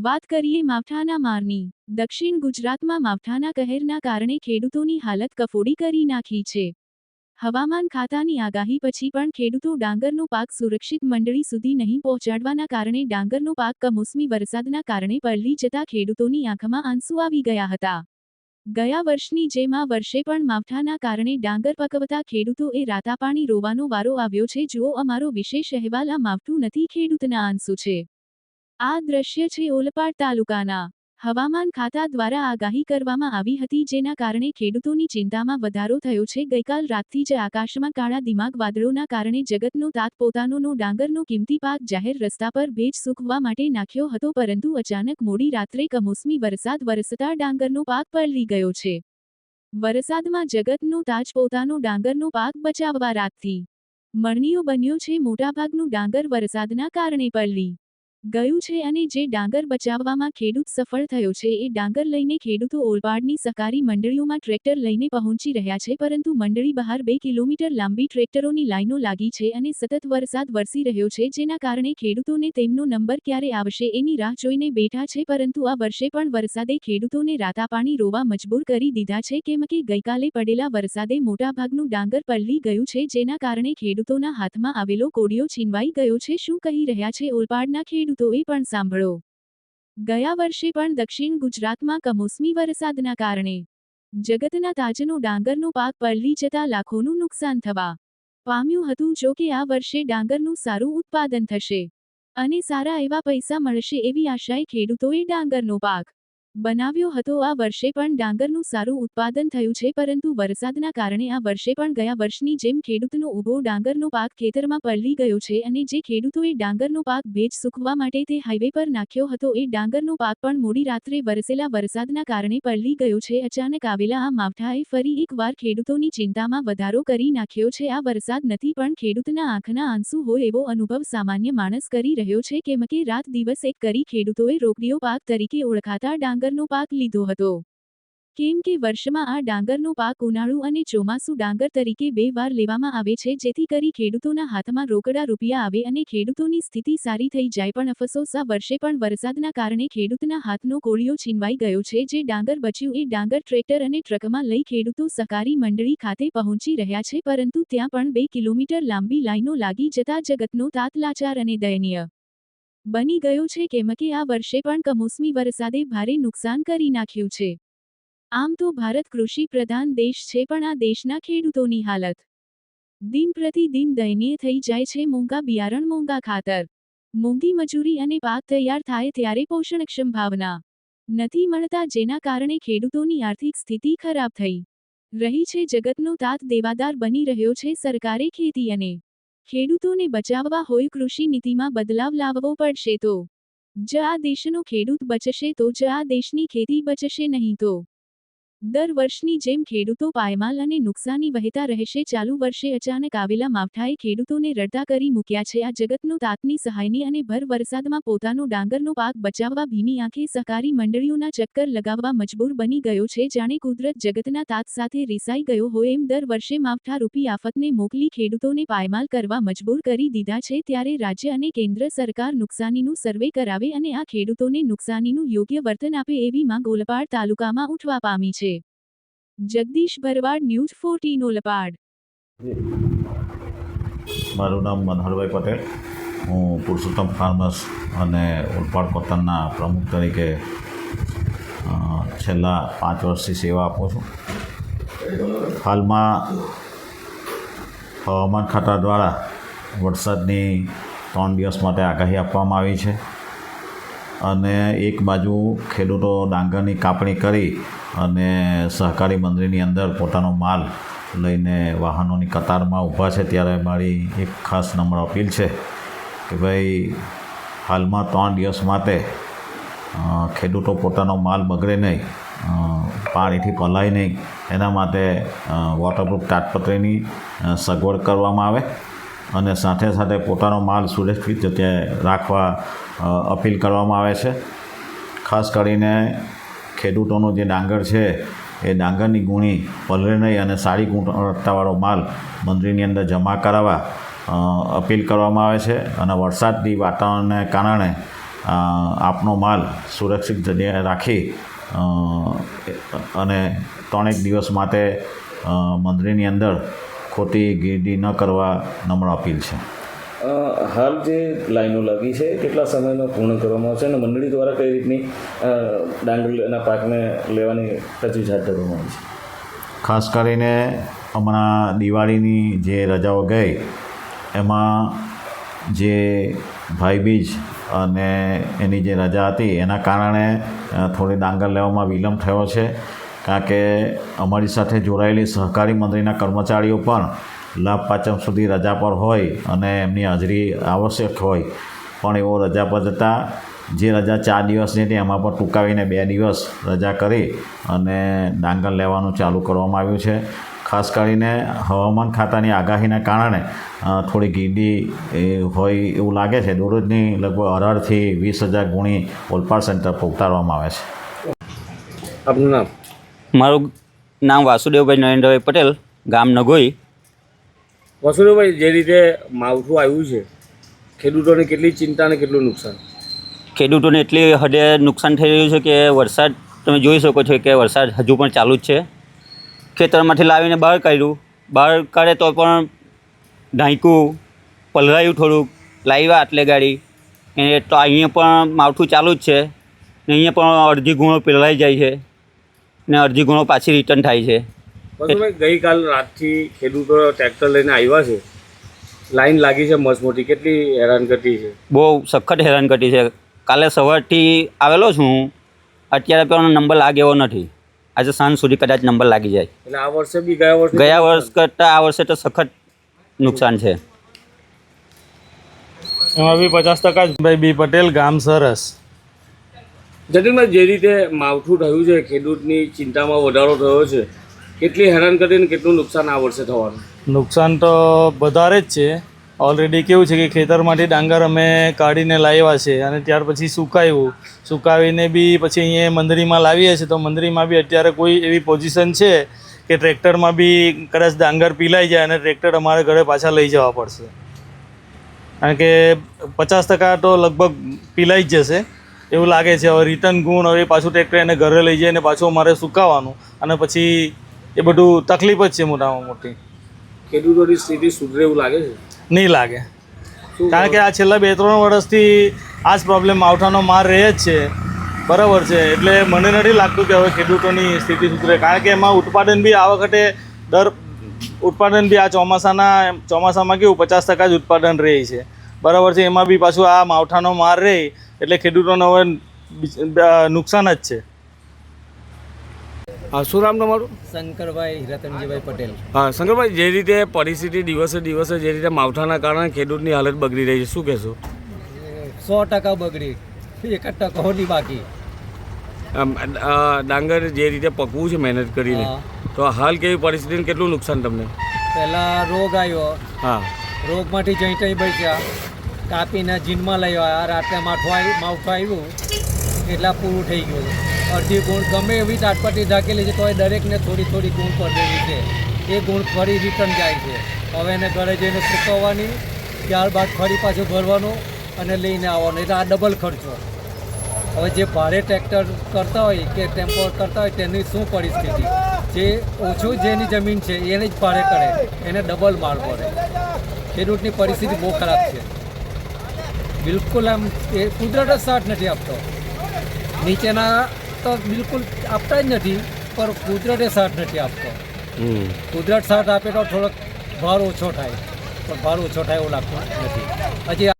વાત કરીએ માવઠાના મારની। દક્ષિણ ગુજરાતમાં માવઠાના કહેરના કારણે ખેડૂતોની હાલત કફોડી કરી નાખી છે। હવામાન ખાતાની આગાહી પછી પણ ખેડૂતો ડાંગરનો પાક સુરક્ષિત મંડળી સુધી નહીં પહોંચાડવાના કારણે ડાંગરનો પાક કમોસમી વરસાદના કારણે પલળી જતા ખેડૂતોની આંખમાં આંસુ આવી ગયા હતા। ગયા વર્ષની જેમ આ વર્ષે પણ માવઠાના કારણે ડાંગર પકવતા ખેડૂતોએ રાતાપાણી રોવાનો વારો આવ્યો છે। જુઓ અમારો વિશેષ અહેવાલ। આ માવઠું નથી, ખેડૂતના આંસુ છે। આ દ્રશ્ય છે ઓલપાડ તાલુકાના। હવામાન ખાતા દ્વારા આગાહી કરવામાં આવી હતી, જેના કારણે ખેડૂતોની ચિંતામાં વધારો થયો છે। ગઈકાલ રાતથી જ આકાશમાં કાળા દિમાગ વાદળોના કારણે જગતનો તાત પોતાનો ડાંગરનો કિંમતી પાક જાહેર રસ્તા પર ભેજ સૂકવવા માટે નાખ્યો હતો, પરંતુ અચાનક મોડી રાત્રે કમોસમી વરસાદ વરસતા ડાંગરનો પાક પલળી ગયો છે। વરસાદમાં જગતનો તાજ પોતાનો ડાંગરનો પાક બચાવવા રાતથી મરણીયો બન્યો છે। મોટાભાગનું ડાંગર વરસાદના કારણે પલળી ગયું છે અને જે ડાંગર બચાવવામાં ખેડૂત સફળ થયો છે, એ ડાંગર લઈને ખેડૂતો ઓલપાડની સહકારી મંડળીઓમાં ટ્રેક્ટર લઈને પહોંચી રહ્યા છે, પરંતુ મંડળી બહાર 2 કિલોમીટર લાંબી ટ્રેક્ટરોની લાઈનો લાગી છે અને સતત વરસાદ વરસી રહ્યો છે, જેના કારણે ખેડૂતોને તેમનો નંબર ક્યારે આવશે એની રાહ જોઈને બેઠા છે। પરંતુ આ વર્ષે પણ વરસાદે ખેડૂતોને રાતાપાણી રોવા મજબૂર કરી દીધા છે, કેમ કે ગઈકાલે પડેલા વરસાદે મોટાભાગનું ડાંગર પલળી ગયું છે, જેના કારણે ખેડૂતોના હાથમાં આવેલો કોડિયો છીનવાઈ ગયો છે। શું કહી રહ્યા છે ઓલપાડના ખેડૂતોએ પણ સાંભળો। ગયા વર્ષે પણ દક્ષિણ ગુજરાતમાં કમોસમી વરસાદના કારણે જગતના તાજનો ડાંગરનો પાક પલળી જતા લાખોનું નુકસાન થવા પામ્યું હતું। જો કે આ વર્ષે ડાંગરનું સારું ઉત્પાદન થશે અને સારા એવા પૈસા મળશે એવી આશાએ ખેડૂતોએ ડાંગરનો પાક બનાવ્યો હતો। આ વર્ષે પણ ડાંગરનું સારું ઉત્પાદન થયું છે, પરંતુ વરસાદના કારણે આ વર્ષે પણ ગયા વર્ષની જેમ ખેડૂતનો ઊભો ડાંગરનો પાક ખેતરમાં પલળી ગયો છે અને જે ખેડૂતોએ ડાંગરનો પાક ભેજ સૂકવવા માટે તે હાઈવે પર નાખ્યો હતો, એ ડાંગરનો પાક પણ મોડી રાત્રે વરસેલા વરસાદના કારણે પલળી ગયો છે। અચાનક આવેલા આ માવઠાએ ફરી એકવાર ખેડૂતોની ચિંતામાં વધારો કરી નાખ્યો છે। આ વરસાદ નથી, પણ ખેડૂતના આંખના આંસુ હોય એવો અનુભવ સામાન્ય માણસ કરી રહ્યો છે, કેમ કે રાત દિવસ એક કરી ખેડૂતોએ રોકડીયો પાક તરીકે ઓળખાતા ડાંગરનો પાક લીધો હતો, કેમ કે વર્ષમાં આ ડાંગરનો પાક ઉનાળુ અને ચોમાસુ ડાંગર તરીકે 2 વાર લેવામાં આવે છે, જેથી કરી ખેડૂતોના હાથમાં રોકડા રૂપિયા આવે અને ખેડૂતોની સ્થિતિ સારી થઈ જાય। પણ અફસોસ, આ વર્ષે પણ વરસાદના કારણે ખેડૂતના હાથનો કોળિયો છીનવાઈ ગયો છે। જે ડાંગર બચ્યું એ ડાંગર ટ્રેક્ટર અને ટ્રકમાં લઈ ખેડૂતો સહકારી મંડળી ખાતે પહોંચી રહ્યા છે, પરંતુ ત્યાં પણ 2 કિલોમીટર લાંબી લાઈનો લાગી જતા જગતનો તાત લાચાર અને દયનીય બની ગયો છે, કેમ કે આ વર્ષે પણ કમોસમી વરસાદે ભારે નુકસાન કરી નાખ્યું છે। આમ તો ભારત કૃષિ પ્રધાન દેશ છે, પણ આ દેશના ખેડૂતોની હાલત દિન પ્રતિદિન દયનીય થઈ જાય છે। મોંઘા બિયારણ, મોંઘા ખાતર, મોંઘી મજૂરી અને પાક તૈયાર થાય ત્યારે પોષણક્ષમ ભાવના નથી મળતા, જેના કારણે ખેડૂતોની આર્થિક સ્થિતિ ખરાબ થઈ રહી છે। જગતનો તાત દેવાદાર બની રહ્યો છે। સરકારે ખેતી અને ખેડૂતોને બચાવવા હોય કૃષિ નીતિમાં બદલાવ લાવવો પડશે, તો જ આ દેશનો ખેડૂત બચશે, તો જ આ દેશની ખેતી બચશે, નહીં તો દર વર્ષની જેમ ખેડૂતો પાયમાલ અને નુકસાની વહેતા રહેશે। ચાલુ વર્ષે અચાનક આવેલા માવઠાએ ખેડૂતોને રડતા કરી મૂક્યા છે। આ જગતનો તાતની સહાયની અને ભર વરસાદમાં પોતાનો ડાંગરનો પાક બચાવવા ભીની આંખે સહકારી મંડળીઓના ચક્કર લગાવવા મજબૂર બની ગયો છે, જાણે કુદરત જગતના તાત સાથે રિસાઈ ગયો હોય એમ। દર વર્ષે માવઠારૂપી આફતને મોકલી ખેડૂતોને પાયમાલ કરવા મજબૂર કરી દીધા છે, ત્યારે રાજ્ય અને કેન્દ્ર સરકાર નુકસાનીનું સર્વે કરાવે અને આ ખેડૂતોને નુકસાનીનું યોગ્ય વર્તન આપે એવી માંગ ઓલપાડ તાલુકામાં ઉઠવા પામી છે। જગદીશ ભરવાડ, ન્યૂઝ 14 ઓલપાડ। મારું નામ મનહરભાઈ પટેલ, હું પુરુષોત્તમ ફાર્મર્સ અને ઓલપાડ કોટનના પ્રમુખ તરીકે છેલ્લા 5 વર્ષથી સેવા આપું છું। હાલમાં હવામાન ખાતા દ્વારા વરસાદની 3 દિવસ માટે આગાહી આપવામાં આવી છે અને એક બાજુ ખેડૂતો ડાંગરની કાપણી કરી અને સહકારી મંડળીની અંદર પોતાનો માલ લઈને વાહનોની કતારમાં ઊભા છે, ત્યારે મારી એક ખાસ નમ્ર અપીલ છે કે ભાઈ હાલમાં 3 દિવસ માટે ખેડૂતો પોતાનો માલ બગડે નહીં, પાણીથી પલાય નહીં, એના માટે વોટરપ્રૂફ તાડપત્રીની સગવડ કરવામાં આવે અને સાથે સાથે પોતાનો માલ સુરક્ષિત રીતે રાખવા અપીલ કરવામાં આવે છે। ખાસ કરીને ખેડૂતોનો જે ડાંગર છે એ ડાંગરની ગુણી પલળે નહીં અને સારી ગુણવત્તાવાળો માલ મંડળીની અંદર જમા કરાવવા અપીલ કરવામાં આવે છે। અને વરસાદી વાતાવરણને કારણે આપનો માલ સુરક્ષિત જગ્યાએ રાખી અને 3 દિવસ માટે મંદિરની અંદર ખોટી ગીરડી ન કરવા નમ્ર અપીલ છે. હાલ જે લાઈનો લાગી છે કેટલા સમયમાં પૂર્ણ કરવામાં આવશે અને મંડળી દ્વારા કઈ રીતની ડાંગરના પાકને લેવાની તજવીજ હાથ ધરવામાં આવી છે? ખાસ કરીને હમણાં દિવાળીની જે રજાઓ ગઈ એમાં જે ભાઈબીજ અને એની જે રજા હતી એના કારણે થોડી ડાંગર લેવામાં વિલંબ થયો છે. કારણ કે અમારી સાથે જોડાયેલી સહકારી મંડળીના કર્મચારીઓ પણ લાભ પાંચમ સુધી રજા પર હોય અને એમની હાજરી આવશ્યક હોય, પણ એવો રજા પર જતાં જે રજા 4 દિવસની હતી એમાં પણ ટૂંકાવીને 2 દિવસ રજા કરી અને ડાંગર લેવાનું ચાલુ કરવામાં આવ્યું છે. ખાસ કરીને હવામાન ખાતાની આગાહીના કારણે થોડી ગીરડી હોય એવું લાગે છે. દરરોજની લગભગ 18થી 20,000 ગુણી ઓલપાડ સેન્ટર પર ઉતારવામાં આવે છે. આપનું નામ? મારું નામ વાસુદેવભાઈ નરેન્દ્રભાઈ પટેલ, ગામ નગોઈ. વસુદેવભાઈ, જે રીતે માવઠું આવ્યું છે ખેડૂતોને કેટલી ચિંતા અને કેટલું નુકસાન? ખેડૂતોને એટલી હદે નુકસાન થઈ રહ્યું છે કે વરસાદ તમે જોઈ શકો છો કે વરસાદ હજુ પણ ચાલુ જ છે. ખેતરમાંથી લાવીને બહાર કાઢ્યું, બહાર કાઢે તો પણ ઢાંક્યું, પલરાયું, થોડુંક લાવ્યા આટલે ગાડી એ તો અહીંયા પણ માવઠું ચાલુ જ છે ને અહીંયા પણ અડધી ગુણો પલરાઈ જાય છે ને અડધી ગુણો પાછી રિટર્ન થાય છે. વસુભાઈ, ગઈકાલ રાતથી ખેડૂતો ટ્રેક્ટર લઈને આવ્યા છે, લાઈન લાગી છે મસમોટી, કેટલી હેરાનગતિ છે? બહુ સખત હેરાનગતિ છે. કાલે સવારથી આવેલો છું હું, અત્યારે પણ નંબર લાગે એવો નથી. આજે સાંજ સુધી કદાચ નંબર લાગી જાય. એટલે આ વર્ષે બી ગયા વર્ષ કરતાં આ વર્ષે તો સખત નુકસાન છે. એમાં બી 50% ભાઈ બી પટેલ, ગામ સરસ. જતીનભાઈ, જે રીતે માવઠું થયું છે ખેડૂતની ચિંતામાં વધારો થયો છે, કેટલી હેરાનગતિ અને કેટલું નુકસાન આ વર્ષે થવાનું? નુકસાન તો વધારે જ છે. ઓલરેડી કેવું છે કે ખેતરમાંથી ડાંગર અમે કાઢીને લાવ્યા છે અને ત્યાર પછી સુકાવીને બી પછી અહીંયા મંદરીમાં લાવીએ છીએ. તો મંદરીમાં બી અત્યારે કોઈ એવી પોઝિશન છે કે ટ્રેક્ટરમાં બી કદાચ ડાંગર પીલાઈ જાય અને ટ્રેક્ટર અમારે ઘરે પાછા લઈ જવા પડશે. કારણ કે 50% તો લગભગ પીલાઈ જ જશે એવું લાગે છે. હવે રિટર્ન ગુણ, હવે પાછું ટ્રેક્ટર એને ઘરે લઈ જઈને પાછું અમારે સુકાવવાનું અને પછી એ બધું તકલીફ જ છે મોટામાં મોટી. ખેડૂતોની સ્થિતિ સુધરે એવું લાગે છે? નહીં લાગે. કારણ કે આ છેલ્લા 2-3 વર્ષથી આ જ પ્રોબ્લેમ, માવઠાનો માર રહે જ છે. બરાબર છે. એટલે મને નથી લાગતું કે હવે ખેડૂતોની સ્થિતિ સુધરે. કારણ કે એમાં ઉત્પાદન બી આ વખતે ઉત્પાદન બી આ ચોમાસામાં કેવું 50% જ ઉત્પાદન રહે છે. બરાબર છે. એમાં બી પાછું આ માવઠાનો માર રહે એટલે ખેડૂતોને હવે નુકસાન જ છે. હા, શું નામ તમારું? શંકરભાઈ રતનજીભાઈ પટેલ. હા શંકરભાઈ, જે રીતે પરિસ્થિતિ દિવસે દિવસે જે રીતે માવઠાના કારણે ખેડૂતની હાલત બગડી રહી છે, શું કહેશો? 100% બગડી, 1% નહીં બાકી. ડાંગર જે રીતે પકવું છે મહેનત કરીને, તો હાલ કેવી પરિસ્થિતિને કેટલું નુકસાન તમને? પહેલાં રોગ આવ્યો, હા, રોગમાંથી જઈ તઈ બચ્યા, કાપીને જીનમાં લઈ આવ્યા. રાત્રે માવઠું આવ્યું એટલા પૂરું થઈ ગયું. અડધી ગુણ ગમે એવી તાટપટ્ટી ઢાકેલી છે તોય દરેકને થોડી થોડી ગુણ પડેલી છે. એ ગુણ ફરી રિટર્ન જાય છે. હવે એને ઘરે જઈને સૂકવવાની, ત્યારબાદ ફરી પાછું ભરવાનું અને લઈને આવવાનું. એટલે આ ડબલ ખર્ચો. હવે જે ભારે ટ્રેક્ટર કરતા હોય કે ટેમ્પો કરતા હોય તેની શું પરિસ્થિતિ? જે ઓછું જેની જમીન છે એને જ ભારે કરે, એને ડબલ માર પડે. ખેડૂતની પરિસ્થિતિ બહુ ખરાબ છે. બિલકુલ આમ એ કુદરત જ સાથ નથી આપતો. નીચેના તો બિલકુલ આપતા જ નથી, પણ કુદરતે સાથ નથી આપતો. કુદરત સાથ આપે તો થોડોક ભાર ઓછો થાય, પણ ભાર ઓછો થાય એવું લાગતું નથી. હજી